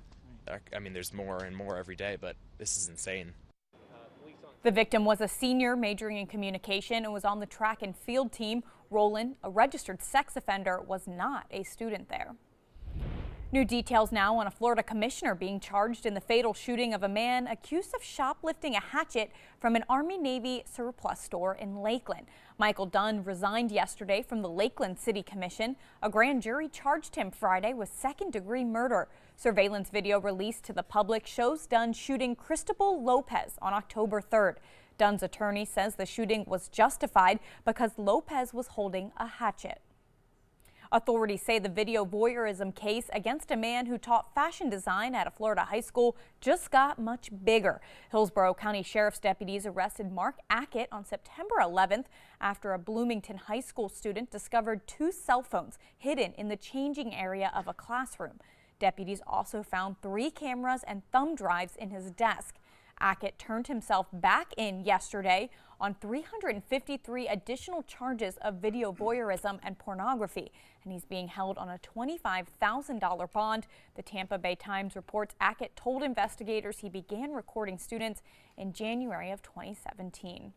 I mean, there's more and more every day, but this is insane. The victim was a senior majoring in communication and was on the track and field team. Rowland, a registered sex offender, was not a student there. New details now on a Florida commissioner being charged in the fatal shooting of a man accused of shoplifting a hatchet from an Army-Navy surplus store in Lakeland. Michael Dunn resigned yesterday from the Lakeland City Commission. A grand jury charged him Friday with second-degree murder. Surveillance video released to the public shows Dunn shooting Cristobal Lopez on October 3rd. Dunn's attorney says the shooting was justified because Lopez was holding a hatchet. Authorities say the video voyeurism case against a man who taught fashion design at a Florida high school just got much bigger. Hillsborough County Sheriff's deputies arrested Mark Ackett on September 11th after a Bloomington high school student discovered 2 cell phones hidden in the changing area of a classroom. Deputies also found 3 cameras and thumb drives in his desk. Ackett turned himself back in yesterday on 353 additional charges of video voyeurism and pornography, and he's being held on a $25,000 bond. The Tampa Bay Times reports Ackett told investigators he began recording students in January of 2017.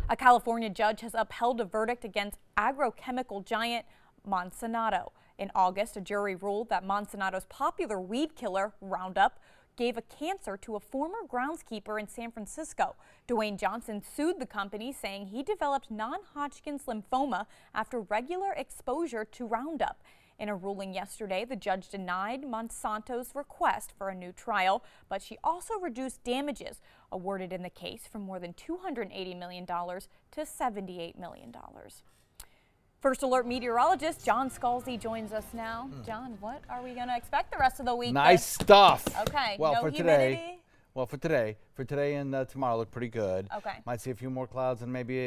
A California judge has upheld a verdict against agrochemical giant Monsanto. In August, a jury ruled that Monsanto's popular weed killer, Roundup, gave a cancer to a former groundskeeper in San Francisco. Dwayne Johnson sued the company, saying he developed non-Hodgkin's lymphoma after regular exposure to Roundup. In a ruling yesterday, the judge denied Monsanto's request for a new trial, but she also reduced damages awarded in the case from more than $280 million to $78 million. First Alert meteorologist John Scalzi joins us now. John, what are we going to expect the rest of the week? Nice stuff. Okay. Well, no for humidity? today and tomorrow look pretty good. Okay. Might see a few more clouds and maybe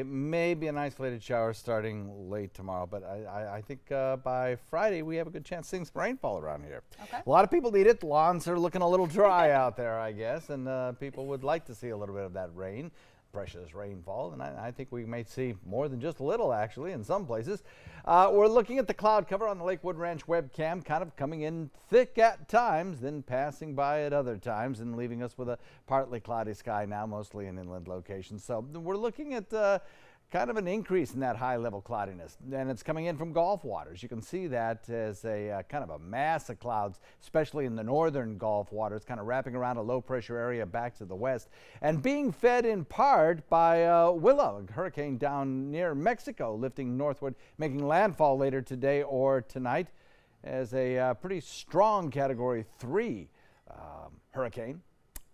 an isolated shower starting late tomorrow. But I think by Friday we have a good chance of seeing some rainfall around here. Okay. A lot of people need it. The lawns are looking a little dry out there, I guess, and people would like to see a little bit of that rain. Precious rainfall, and I think we may see more than just a little, actually, in some places. We're looking at the cloud cover on the Lakewood Ranch webcam, kind of coming in thick at times, then passing by at other times, and leaving us with a partly cloudy sky now, mostly in inland locations. So we're looking at kind of an increase in that high-level cloudiness, and it's coming in from Gulf waters. You can see that as a kind of a mass of clouds, especially in the northern Gulf waters, kind of wrapping around a low-pressure area back to the west, and being fed in part by Willow, a hurricane down near Mexico, lifting northward, making landfall later today or tonight as a pretty strong Category 3 hurricane.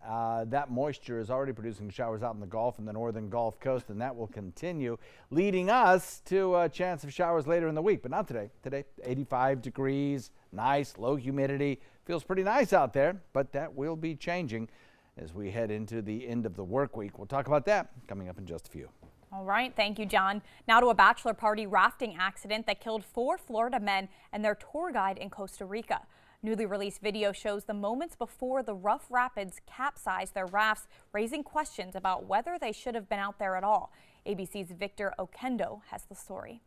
That moisture is already producing showers out in the Gulf and the northern Gulf Coast, and that will continue, leading us to a chance of showers later in the week, but not today. Today, 85 degrees, nice, low humidity. Feels pretty nice out there, but that will be changing as we head into the end of the work week. We'll talk about that coming up in just a few. All right. Thank you, John. Now to a bachelor party rafting accident that killed 4 Florida men and their tour guide in Costa Rica. Newly released video shows the moments before the rough rapids capsized their rafts, raising questions about whether they should have been out there at all. ABC's Victor Oquendo has the story.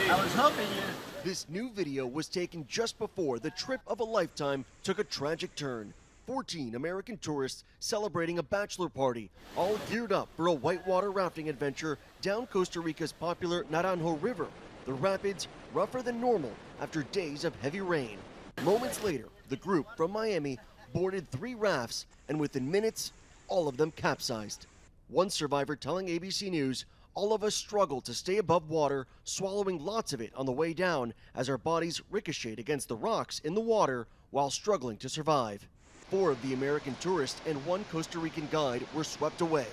I was helping you. This new video was taken just before the trip of a lifetime took a tragic turn. 14 American tourists celebrating a bachelor party, all geared up for a whitewater rafting adventure down Costa Rica's popular Naranjo River. The rapids rougher than normal after days of heavy rain. Moments later, the group from Miami boarded 3 rafts, and within minutes, all of them capsized. One survivor telling ABC News, "All of us struggled to stay above water, swallowing lots of it on the way down as our bodies ricocheted against the rocks in the water while struggling to survive." 4 of the American tourists and 1 Costa Rican guide were swept away.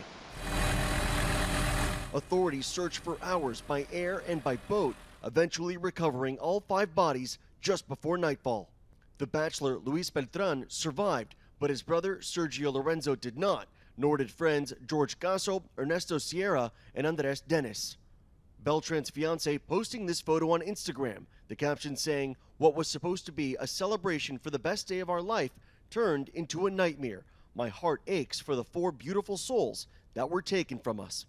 Authorities searched for hours by air and by boat, eventually recovering all 5 bodies just before nightfall. The bachelor, Luis Beltran, survived, but his brother, Sergio Lorenzo, did not, nor did friends George Gasso, Ernesto Sierra, and Andres Dennis. Beltran's fiancée posting this photo on Instagram, the caption saying, "What was supposed to be a celebration for the best day of our life turned into a nightmare. My heart aches for the 4 beautiful souls that were taken from us."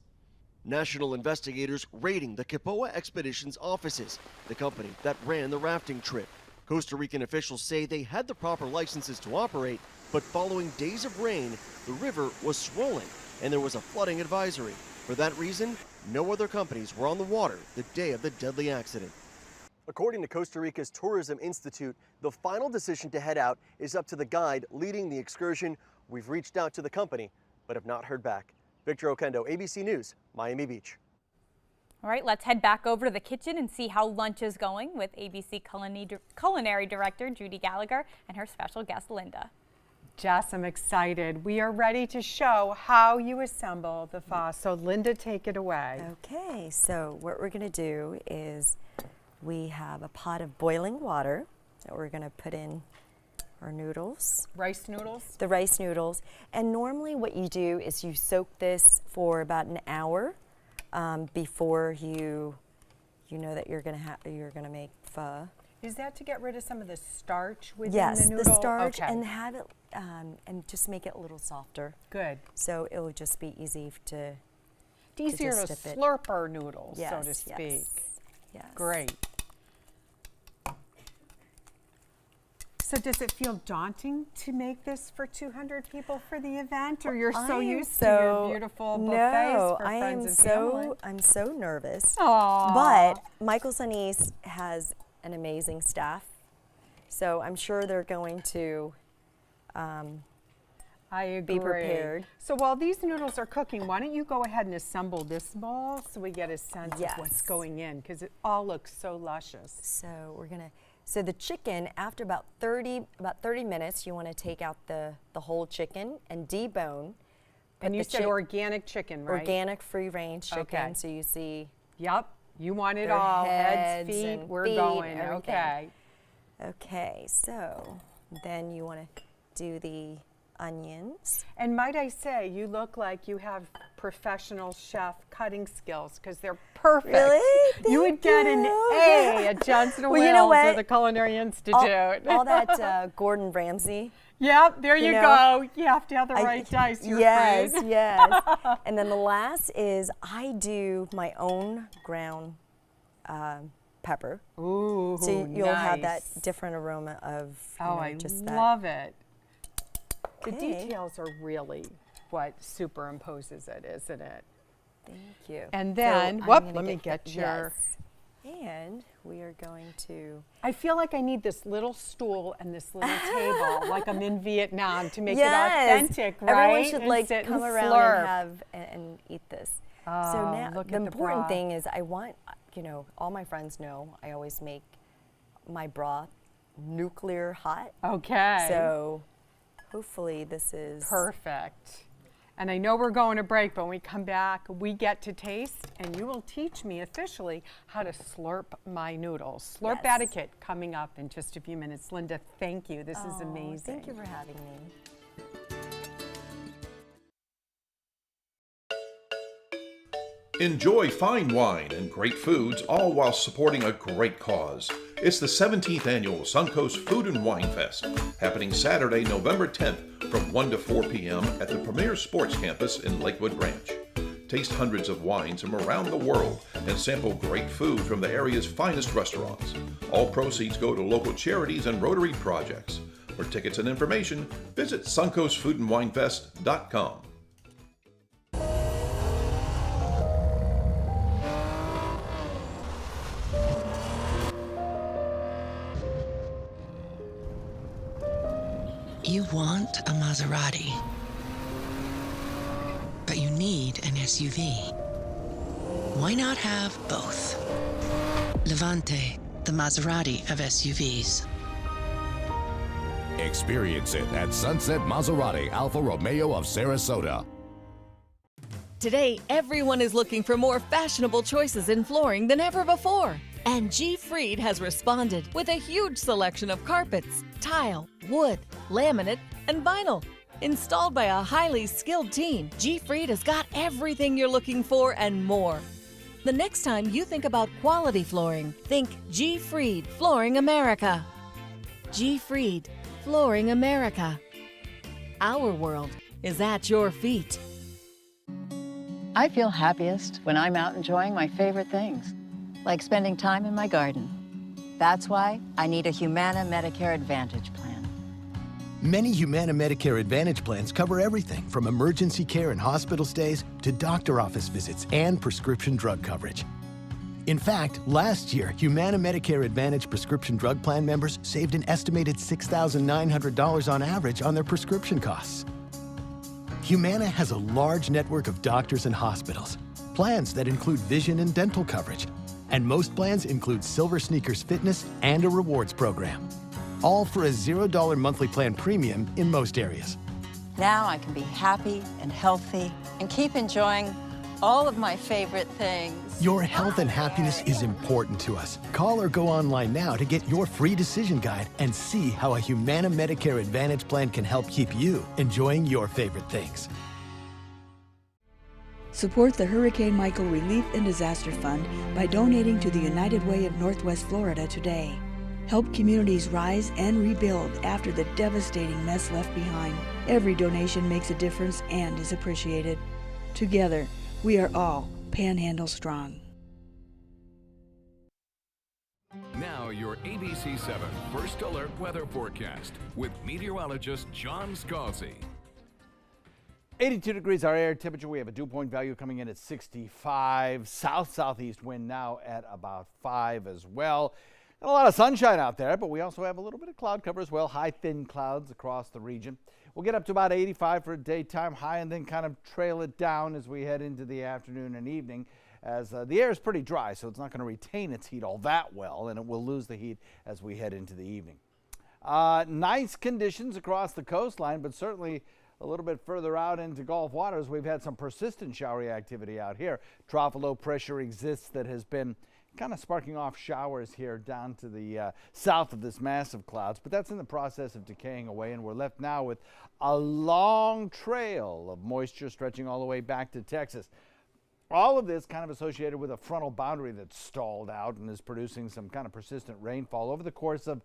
National investigators raiding the Kipoa Expeditions offices, the company that ran the rafting trip. Costa Rican officials say they had the proper licenses to operate, but following days of rain, the river was swollen and there was a flooding advisory. For that reason, no other companies were on the water the day of the deadly accident. According to Costa Rica's Tourism Institute, the final decision to head out is up to the guide leading the excursion. We've reached out to the company, but have not heard back. Victor Oquendo, ABC News, Miami Beach. All right, let's head back over to the kitchen and see how lunch is going with ABC Culinary Director Judy Gallagher and her special guest, Linda. Jess, I'm excited. We are ready to show how you assemble the pho. So Linda, take it away. Okay, so what we're going to do is we have a pot of boiling water that we're going to put in our noodles. Rice noodles? The rice noodles. And normally what you do is you soak this for about an hour before you know that you're gonna make pho. Is that to get rid of some of the starch within yes, the noodle? the starch, okay. and have it and just make it a little softer. Good. So it will just be easy to easier to just dip slurp our noodles, yes, so to speak. Yes. Yes. Great. So does it feel daunting to make this for 200 people for the event, or you're so used to your beautiful buffets for friends and family? I'm so nervous. Aww. But Michael Sunise has an amazing staff, so I'm sure they're going to I agree. be prepared. So while these noodles are cooking, why don't you go ahead and assemble this bowl so we get a sense of what's going in, because it all looks so luscious. So we're gonna. So the chicken, after about 30 minutes, you want to take out the whole chicken and debone. And you said organic chicken, right? Organic free-range chicken. Okay. So you see. Yep. You want it their all. heads, feet. and We're feet, going. everything. Okay. Okay. So then you want to do the onions. And might I say, you look like you have professional chef cutting skills, because they're perfect. Really? You would get an A at Johnson & Wales you know what? or the Culinary Institute. All that Gordon Ramsay. Yep, there you go. You have to have the right dice, you're Yes, afraid. yes. And then the last is I do my own ground pepper. Ooh, so you'll have that nice. different aroma of I just love it. The Okay. details are really what superimposes it, isn't it? Thank you. And So then, I'm whoop, gonna let me get get your... Yes. And we are going to... I feel like I need this little stool and this little table, like I'm in Vietnam, to make yes. it authentic, right? Everyone should And like sit come and around slurp. and have and eat this. Oh, so now look the at the important broth. thing is I want, all my friends know I always make my broth nuclear hot. Okay. So hopefully this is perfect. And I know we're going to break, but when we come back, we get to taste, and you will teach me officially how to slurp my noodles. Slurp Yes. etiquette coming up in just a few minutes. Linda, thank you. This is amazing. Thank you for having me. Enjoy fine wine and great foods, all while supporting a great cause. It's the 17th annual Suncoast Food and Wine Fest, happening Saturday, November 10th from 1 to 4 p.m. at the Premier Sports Campus in Lakewood Ranch. Taste hundreds of wines from around the world and sample great food from the area's finest restaurants. All proceeds go to local charities and Rotary projects. For tickets and information, visit suncoastfoodandwinefest.com. You want a Maserati, but you need an SUV. Why not have both? Levante, the Maserati of SUVs. Experience it at Sunset Maserati Alfa Romeo of Sarasota. Today, everyone is looking for more fashionable choices in flooring than ever before. And G. Fried has responded with a huge selection of carpets, tile, wood, laminate, and vinyl. Installed by a highly skilled team, G. Fried has got everything you're looking for and more. The next time you think about quality flooring, think G. Fried Flooring America. G. Fried Flooring America. Our world is at your feet. I feel happiest when I'm out enjoying my favorite things, like spending time in my garden. That's why I need a Humana Medicare Advantage plan. Many Humana Medicare Advantage plans cover everything from emergency care and hospital stays to doctor office visits and prescription drug coverage. In fact, last year, Humana Medicare Advantage prescription drug plan members saved an estimated $6,900 on average on their prescription costs. Humana has a large network of doctors and hospitals, plans that include vision and dental coverage, and most plans include Silver Sneakers Fitness and a rewards program, all for a $0 monthly plan premium in most areas. Now I can be happy and healthy and keep enjoying all of my favorite things. Your health and happiness is important to us. Call or go online now to get your free decision guide and see how a Humana Medicare Advantage plan can help keep you enjoying your favorite things. Support the Hurricane Michael Relief and Disaster Fund by donating to the United Way of Northwest Florida today. Help communities rise and rebuild after the devastating mess left behind. Every donation makes a difference and is appreciated. Together, we are all Panhandle strong. Now your ABC 7 First Alert Weather Forecast with meteorologist John Scalzi. 82 degrees our air temperature. We have a dew point value coming in at 65. South-southeast wind now at about 5 as well. And a lot of sunshine out there, but we also have a little bit of cloud cover as well. High, thin clouds across the region. We'll get up to about 85 for a daytime high and then kind of trail it down as we head into the afternoon and evening, as the air is pretty dry, so it's not going to retain its heat all that well, and it will lose the heat as we head into the evening. Nice conditions across the coastline, but certainly a little bit further out into Gulf waters, we've had some persistent showery activity out here. Trough of low pressure exists that has been kind of sparking off showers here down to the south of this mass of clouds, but that's in the process of decaying away, and we're left now with a long trail of moisture stretching all the way back to Texas. All of this kind of associated with a frontal boundary that's stalled out and is producing some kind of persistent rainfall. Over the course of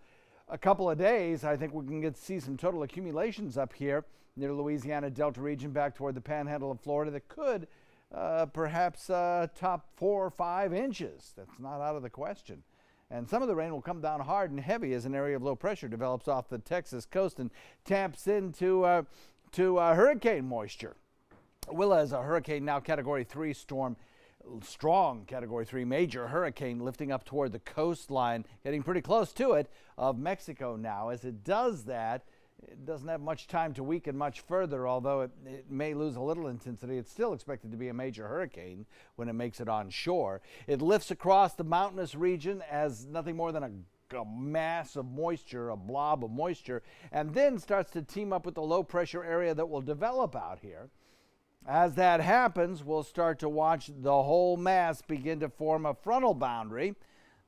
a couple of days, I think we can see some total accumulations up here near Louisiana Delta region back toward the panhandle of Florida that could perhaps top 4 or 5 inches. That's not out of the question. And some of the rain will come down hard and heavy as an area of low pressure develops off the Texas coast and taps into hurricane moisture. Willa is a hurricane now Category 3 storm, strong Category 3 major hurricane lifting up toward the coastline, getting pretty close to it, of Mexico now. As it does that, it doesn't have much time to weaken much further, although it may lose a little intensity. It's still expected to be a major hurricane when it makes it on shore. It lifts across the mountainous region as nothing more than a mass of moisture, a blob of moisture, and then starts to team up with the low pressure area that will develop out here. As that happens, we'll start to watch the whole mass begin to form a frontal boundary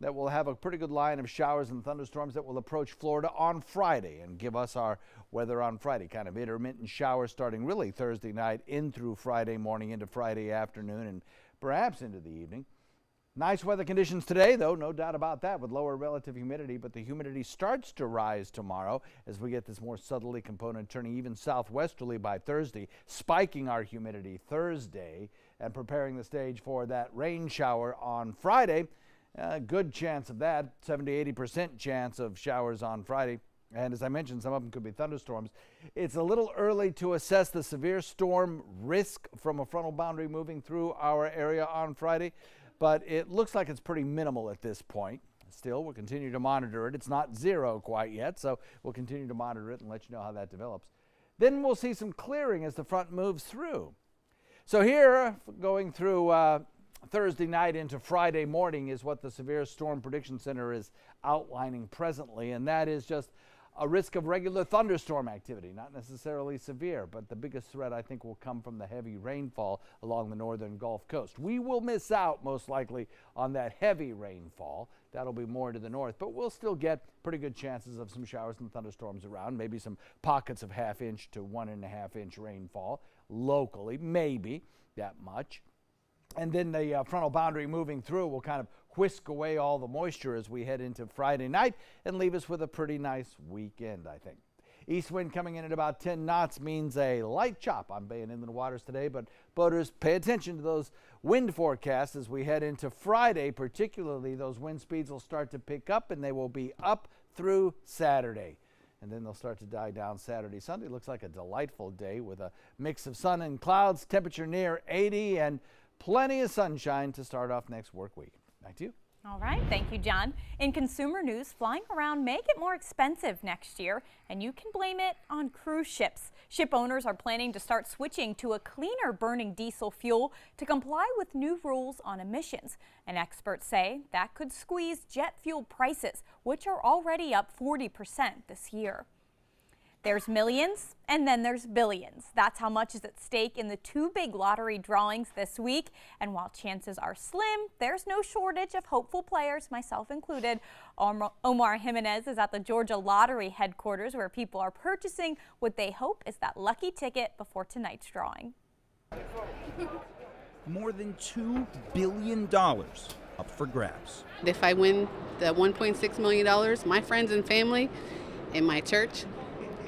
that will have a pretty good line of showers and thunderstorms that will approach Florida on Friday and give us our weather on Friday. Kind of intermittent showers starting really Thursday night in through Friday morning into Friday afternoon and perhaps into the evening. Nice weather conditions today, though, no doubt about that, with lower relative humidity, but the humidity starts to rise tomorrow as we get this more southerly component turning even southwesterly by Thursday, spiking our humidity Thursday and preparing the stage for that rain shower on Friday. Good chance of that, 70-80% chance of showers on Friday. And as I mentioned, some of them could be thunderstorms. It's a little early to assess the severe storm risk from a frontal boundary moving through our area on Friday, but it looks like it's pretty minimal at this point. Still, we'll continue to monitor it. It's not zero quite yet, so we'll continue to monitor it and let you know how that develops. Then we'll see some clearing as the front moves through. So here, going through Thursday night into Friday morning is what the Severe Storm Prediction Center is outlining presently, and that is just a risk of regular thunderstorm activity, not necessarily severe, but the biggest threat I think will come from the heavy rainfall along the northern Gulf Coast. We will miss out most likely on that heavy rainfall. That'll be more to the north, but we'll still get pretty good chances of some showers and thunderstorms around, maybe some pockets of half-inch to 1.5-inch rainfall locally, maybe that much. And then the frontal boundary moving through will kind of whisk away all the moisture as we head into Friday night and leave us with a pretty nice weekend, I think. East wind coming in at about 10 knots means a light chop on bay and inland waters today, but boaters, pay attention to those wind forecasts as we head into Friday. Particularly, those wind speeds will start to pick up, and they will be up through Saturday. And then they'll start to die down Saturday. Sunday looks like a delightful day with a mix of sun and clouds, temperature near 80, and plenty of sunshine to start off next work week. Back to you. All right, thank you, John. In consumer news, flying around may get more expensive next year, and you can blame it on cruise ships. Ship owners are planning to start switching to a cleaner burning diesel fuel to comply with new rules on emissions. And experts say that could squeeze jet fuel prices, which are already up 40% this year. There's millions, and then there's billions. That's how much is at stake in the two big lottery drawings this week. And while chances are slim, there's no shortage of hopeful players, myself included. Omar Jimenez is at the Georgia Lottery headquarters, where people are purchasing what they hope is that lucky ticket before tonight's drawing. More than $2 billion up for grabs. If I win the $1.6 million, my friends and family in my church,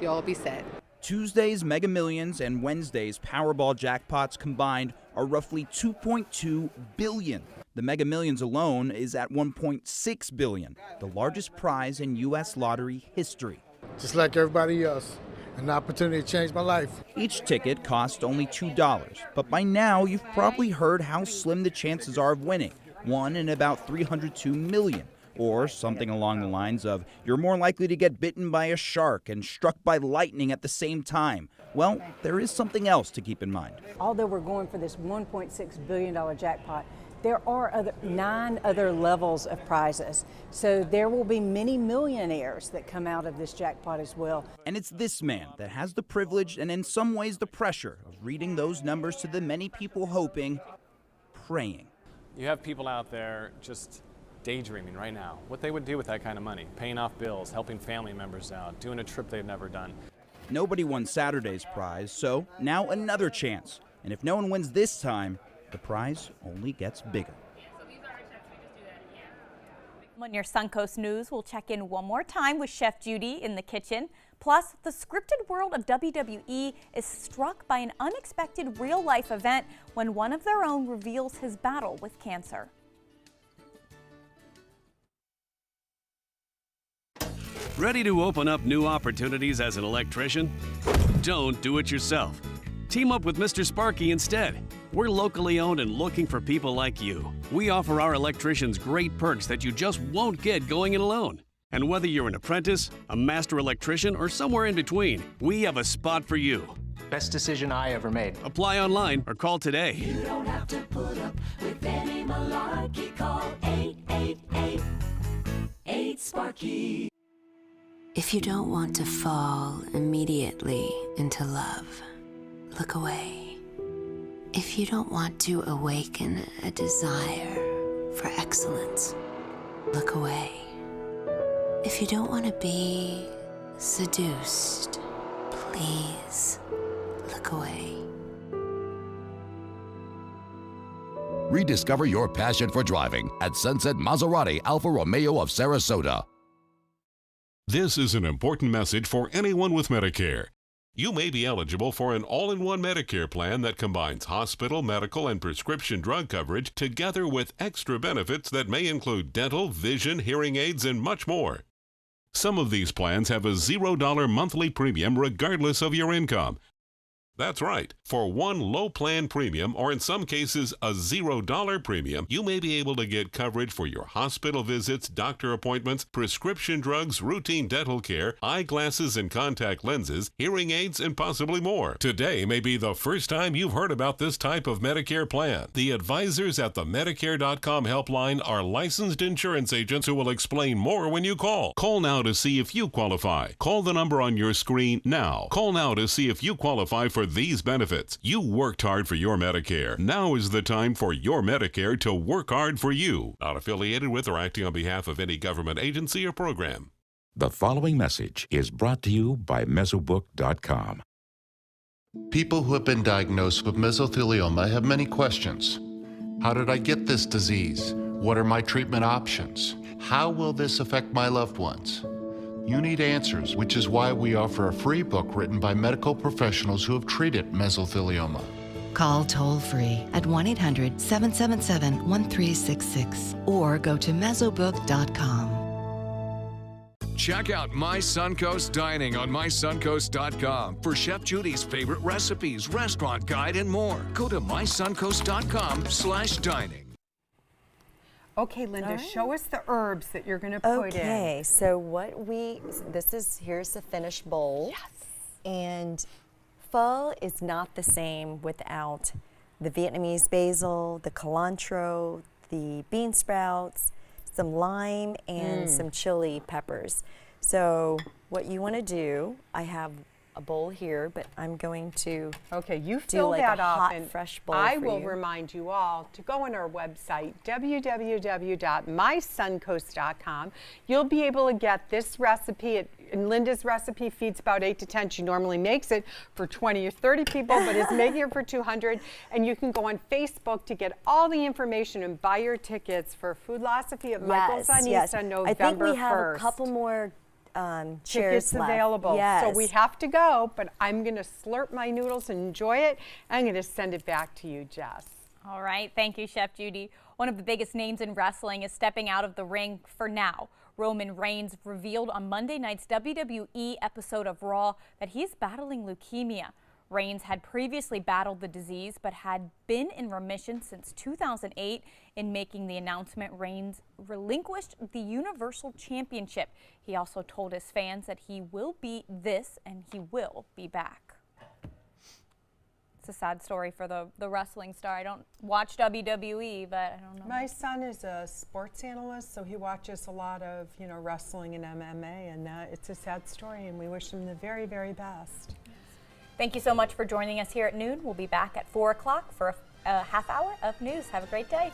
you'll all be set. Tuesday's Mega Millions and Wednesday's Powerball jackpots combined are roughly $2.2 billion. The Mega Millions alone is at $1.6 billion, the largest prize in U.S. lottery history. Just like everybody else, an opportunity to change my life. Each ticket cost only $2, but by now you've probably heard how slim the chances are of winning, 1 in about 302 million. Or something along the lines of, you're more likely to get bitten by a shark and struck by lightning at the same time. Well, there is something else to keep in mind. Although we're going for this $1.6 billion jackpot, there are 9 other levels of prizes. So there will be many millionaires that come out of this jackpot as well. And it's this man that has the privilege and in some ways the pressure of reading those numbers to the many people hoping, praying. You have people out there just daydreaming right now what they would do with that kind of money, paying off bills, helping family members out, doing a trip they've never done. Nobody won Saturday's prize, so now another chance. And if no one wins this time, the prize only gets bigger. On your Suncoast News, we'll check in one more time with Chef Judy in the kitchen. Plus, the scripted world of WWE is struck by an unexpected real-life event when one of their own reveals his battle with cancer. Ready to open up new opportunities as an electrician? Don't do it yourself. Team up with Mr. Sparky instead. We're locally owned and looking for people like you. We offer our electricians great perks that you just won't get going it alone. And whether you're an apprentice, a master electrician, or somewhere in between, we have a spot for you. Best decision I ever made. Apply online or call today. You don't have to put up with any malarkey. Call 888-8-SPARKY. If you don't want to fall immediately into love, look away. If you don't want to awaken a desire for excellence, look away. If you don't want to be seduced, please look away. Rediscover your passion for driving at Sunset Maserati Alfa Romeo of Sarasota. This is an important message for anyone with Medicare. You may be eligible for an all-in-one Medicare plan that combines hospital, medical, and prescription drug coverage together with extra benefits that may include dental, vision, hearing aids, and much more. Some of these plans have a $0 monthly premium regardless of your income. That's right. For one low plan premium, or in some cases a $0 premium, you may be able to get coverage for your hospital visits, doctor appointments, prescription drugs, routine dental care, eyeglasses and contact lenses, hearing aids, and possibly more. Today may be the first time you've heard about this type of Medicare plan. The advisors at the Medicare.com helpline are licensed insurance agents who will explain more when you call. Call now to see if you qualify. Call the number on your screen now. Call now to see if you qualify for these benefits. You worked hard for your Medicare. Now is the time for your Medicare to work hard for you. Not affiliated with or acting on behalf of any government agency or program. The following message is brought to you by Mesobook.com. People who have been diagnosed with mesothelioma have many questions. How did I get this disease? What are my treatment options? How will this affect my loved ones? You need answers, which is why we offer a free book written by medical professionals who have treated mesothelioma. Call toll-free at 1-800-777-1366 or go to mesobook.com. Check out My Suncoast Dining on mysuncoast.com for Chef Judy's favorite recipes, restaurant guide, and more. Go to mysuncoast.com/dining. Okay, Linda, All right. show us the herbs that you're going to put in. Okay, so here's the finished bowl. Yes. And pho is not the same without the Vietnamese basil, the cilantro, the bean sprouts, some lime, and some chili peppers. So what you want to do, I have a bowl here, but I'm going to you do fill like that a up, hot, and fresh bowl I for will you. remind you all to go on our website, www.mysuncoast.com. You'll be able to get this recipe. And Linda's recipe feeds about 8 to 10. She normally makes it for 20 or 30 people, but is making it for 200. And you can go on Facebook to get all the information and buy your tickets for Foodlosophy at Michael's on East on November 1st. I think we have a couple more chairs tickets left. available. Yes. So we have to go, but I'm going to slurp my noodles and enjoy it. I'm going to send it back to you, Jess. All right. Thank you, Chef Judy. One of the biggest names in wrestling is stepping out of the ring for now. Roman Reigns revealed on Monday night's WWE episode of Raw that he's battling leukemia. Reigns had previously battled the disease but had been in remission since 2008. In making the announcement, Reigns relinquished the Universal Championship. He also told his fans that he will beat this and he will be back. It's a sad story for the wrestling star. I don't watch WWE, but I don't know. My son is a sports analyst, so he watches a lot of, wrestling and MMA, and it's a sad story, and we wish him the very, very best. Thank you so much for joining us here at noon. We'll be back at 4 o'clock for a half hour of news. Have a great day.